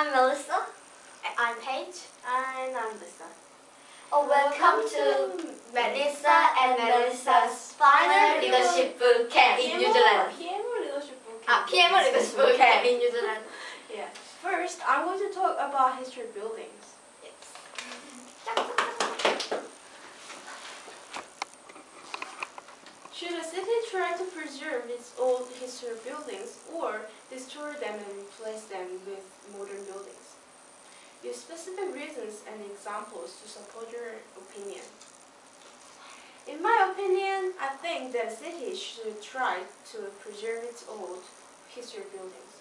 I'm Melissa. I'm Paige. And I'm Lisa. Welcome to Melissa and Melissa's final leadership boot camp in New Zealand. PMO leadership boot camp. PMO leadership boot camp in New Zealand. Yeah. First, I want to talk about history buildings. Yes. Should a city try to preserve its old history buildings or destroy them and replace them with modern buildings? Use specific reasons and examples to support your opinion. In my opinion, I think that a city should try to preserve its old history buildings.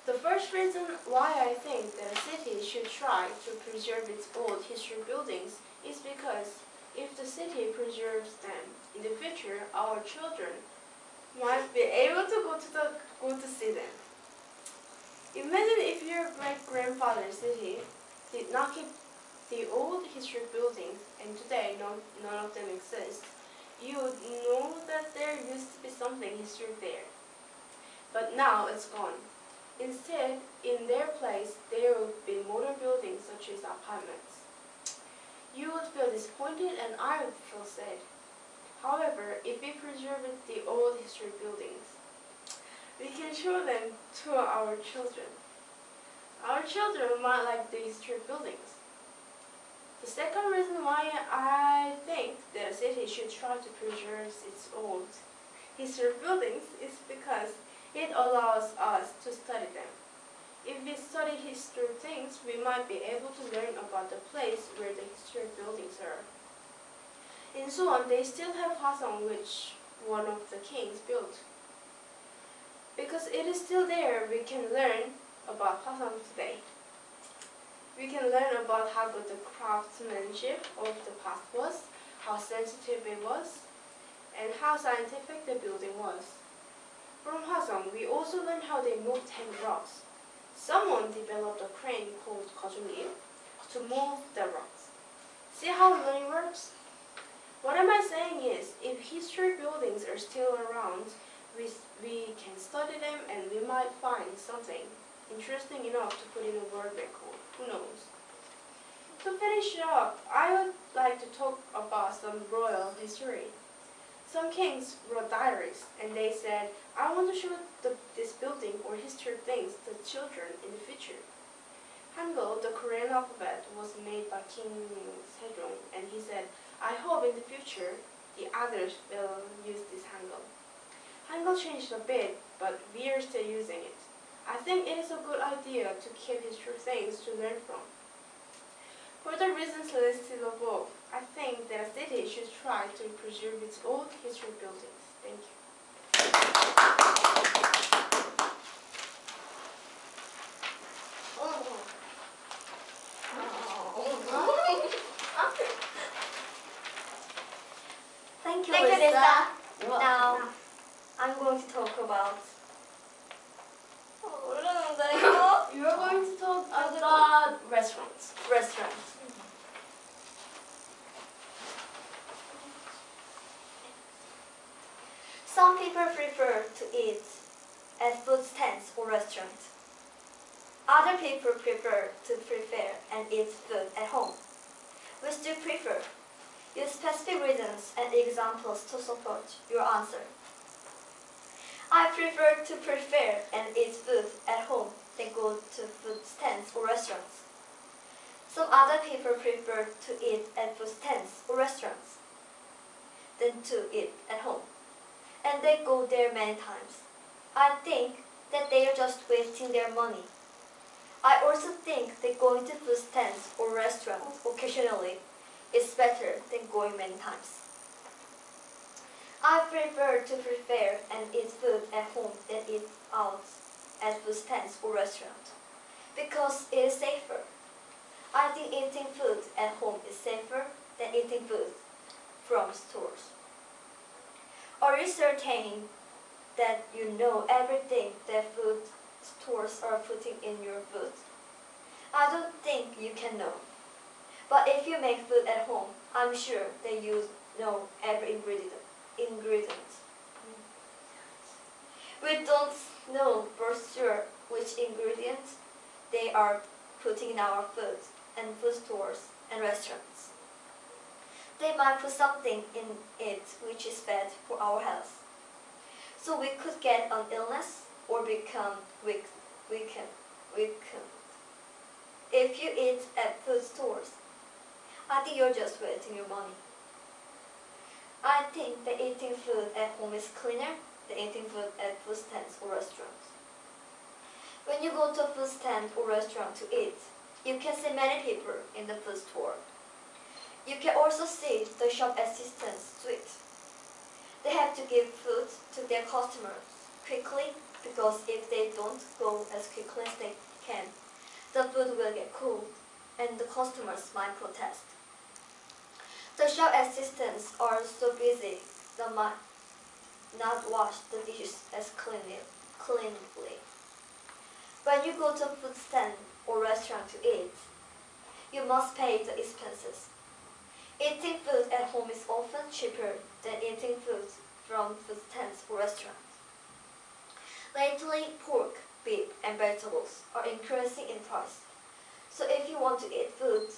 The first reason why I think that a city should try to preserve its old history buildings is because if the city preserves them, in the future our children might be able to go to see them. Imagine if your great-grandfather's city did not keep the old history buildings and today none of them exist. You would know that there used to be something historic there. But now it's gone. Instead, in their place, there would be modern buildings such as apartments. You would feel disappointed and I would feel sad. However, if we preserve the old history buildings, we can show them to our children. Our children might like the history buildings. The second reason why I think that a city should try to preserve its old history buildings is because it allows us to study them. If we study history things, we might be able to learn about the place where the history buildings are. In Suwon, they still have Hwasong, which one of the kings built. Because it is still there, we can learn about Hwasong today. We can learn about how good the craftsmanship of the past was, how sensitive it was, and how scientific the building was. From Hwasong, we also learn how they moved heavy rocks. Someone developed a crane called Gajungi to move the rocks. See how learning works? What am I saying is, if history buildings are still around, we can study them and we might find something interesting enough to put in a world record. Who knows? To finish up, I would like to talk about some royal history. Some kings wrote diaries and they said, I want to show this building or history things to children in the future. Hangul, the Korean alphabet, was made by King Sejong, and he said, I hope in the future the others will use this Hangul. Hangul changed a bit, but we are still using it. I think it is a good idea to keep history things to learn from. For the reasons listed above, I think that a city should try to preserve its old history buildings. Thank you. Thank you, Lisa. Now, I'm going to talk about. You are going to talk about restaurants. Some people prefer to eat at food stands or restaurants. Other people prefer to prepare and eat food at home. Which do you prefer? Use specific reasons and examples to support your answer. I prefer to prepare and eat food at home than go to food stands or restaurants. Some other people prefer to eat at food stands or restaurants than to eat at home, and they go there many times. I think that they are just wasting their money. I also think that going to food stands or restaurants occasionally is better than going many times. I prefer to prepare and eat food at home than eat out at food stands or restaurants because it is safer. I think eating food at home is safer than eating food from stores. Are you certain that you know everything that food stores are putting in your food? I don't think you can know. But if you make food at home, I'm sure that you know every ingredient. We don't know for sure which ingredient they are putting in our food and food stores and restaurants. They might put something in it which is bad for our health. So we could get an illness or become weakened. If you eat at food stores, I think you're just wasting your money. I think that eating food at home is cleaner than eating food at food stands or restaurants. When you go to a food stand or restaurant to eat, you can see many people in the food store. You can also see the shop assistants to it. They have to give food to their customers quickly because if they don't go as quickly as they can, the food will get cold and the customers might protest. The shop assistants are so busy they might not wash the dishes as cleanly. When you go to a food stand or restaurant to eat, you must pay the expenses. Eating food at home is often cheaper than eating food from food stands or restaurants. Lately, pork, beef, and vegetables are increasing in price. So if you want to eat food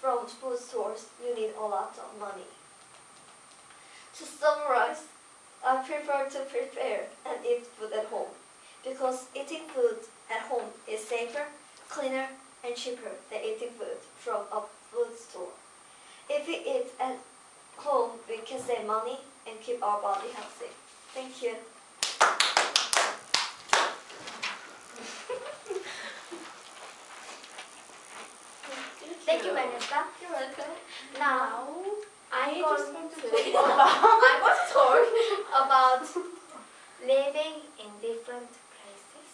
from food stores, you need a lot of money. To summarize, I prefer to prepare and eat food at home because eating food at home is safer, cleaner, and cheaper than eating food from a food store. If we eat at home, we can save money and keep our body healthy. Thank you. Thank you, Vanessa. You're welcome. Now, I'm going to talk about living in different places.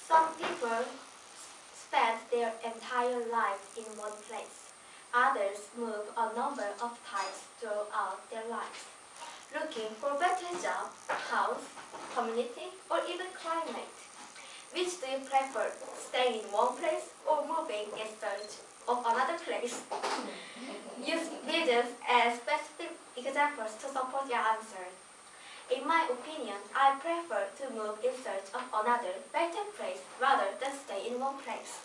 Some people spend their entire life in one place. Others move a number of times throughout their lives, looking for a better job, house, community, or even climate. Which do you prefer, staying in one place or moving in search of another place? Use videos as specific examples to support your answer. In my opinion, I prefer to move in search of another better place rather than stay in one place.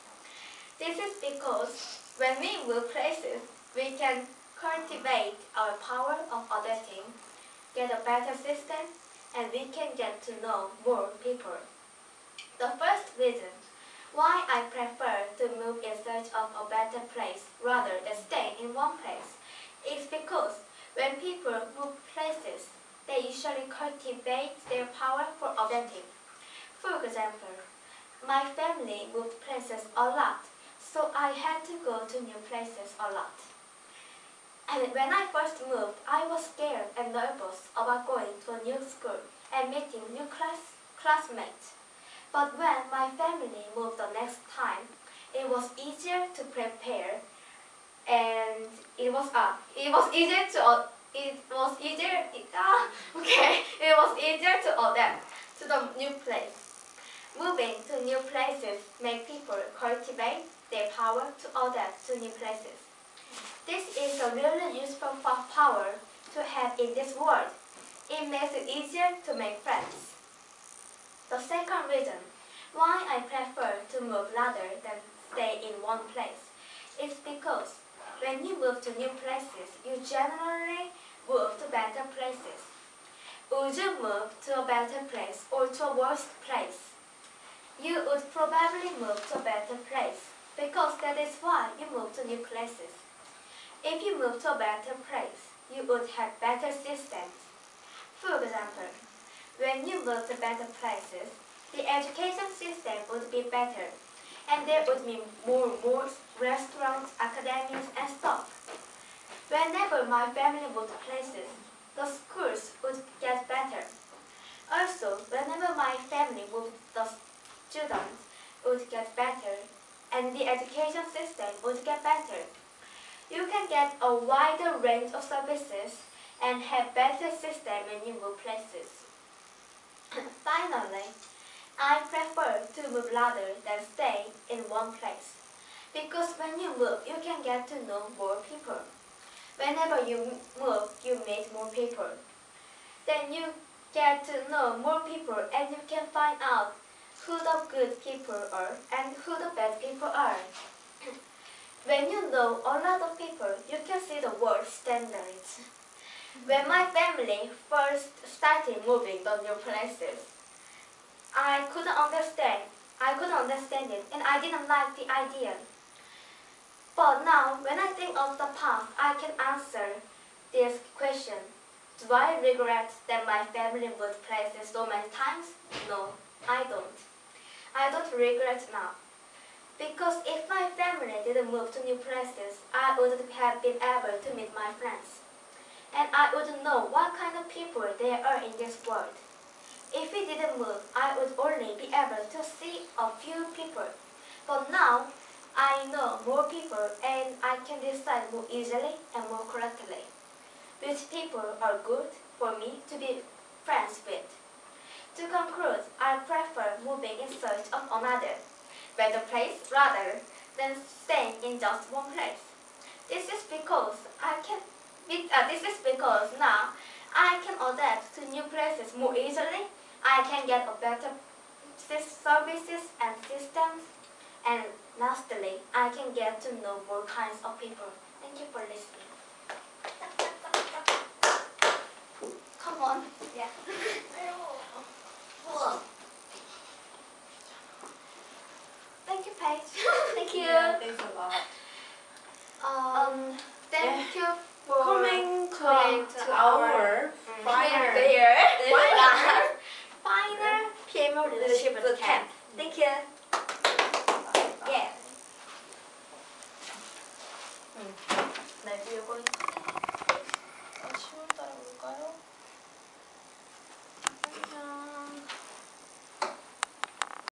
This is because when we move places, we can cultivate our power of adapting, get a better system, and we can get to know more people. The first reason why I prefer to move in search of a better place rather than stay in one place is because when people move places, they usually cultivate their power for adapting. For example, my family moved places a lot, so I had to go to new places a lot. And when I first moved, I was scared and nervous about going to a new school and meeting new classmates. But when my family moved the next time, it was easier to prepare, and it was easier to adapt to the new place. Moving to new places make people cultivate their power to adapt to new places. This is a really useful power to have in this world. It makes it easier to make friends. The second reason why I prefer to move rather than stay in one place is because when you move to new places, you generally move to better places. Would you move to a better place or to a worse place? You would probably move to a better place because that is why you move to new places. If you move to a better place, you would have better systems. For example, when you move to better places, the education system would be better, and there would be more restaurants, academies, and stuff. Whenever my family moved places, the schools would get better. Also, whenever my family moved, the students would get better, and the education system would get better. You can get a wider range of services and have better system when you move places. Finally, I prefer to move rather than stay in one place. Because when you move, you can get to know more people. Whenever you move, you meet more people. Then you get to know more people and you can find out who the good people are and who the bad people are. When you know a lot of people, you can see the world standards. When my family first started moving to new places, I couldn't understand it and I didn't like the idea. But now, when I think of the past, I can answer this question. Do I regret that my family moved places so many times? No, I don't. I don't regret now. Because if my family didn't move to new places, I wouldn't have been able to meet my friends. And I wouldn't know what kind of people there are in this world. If we didn't move, I would only be able to see a few people. But now, I know more people and I can decide more easily and more correctly which people are good for me to be friends with. To conclude, I prefer moving in search of another better place rather than staying in just one place. This is because now I can adapt to new places more easily. I can get a better services and systems, and lastly, I can get to know more kinds of people. Thank you for listening. Come on. Yeah. Thank you, Paige. Thank you. Yeah, thanks a lot. Thank you for Coming to our final final PMO leadership boot camp. Thank you.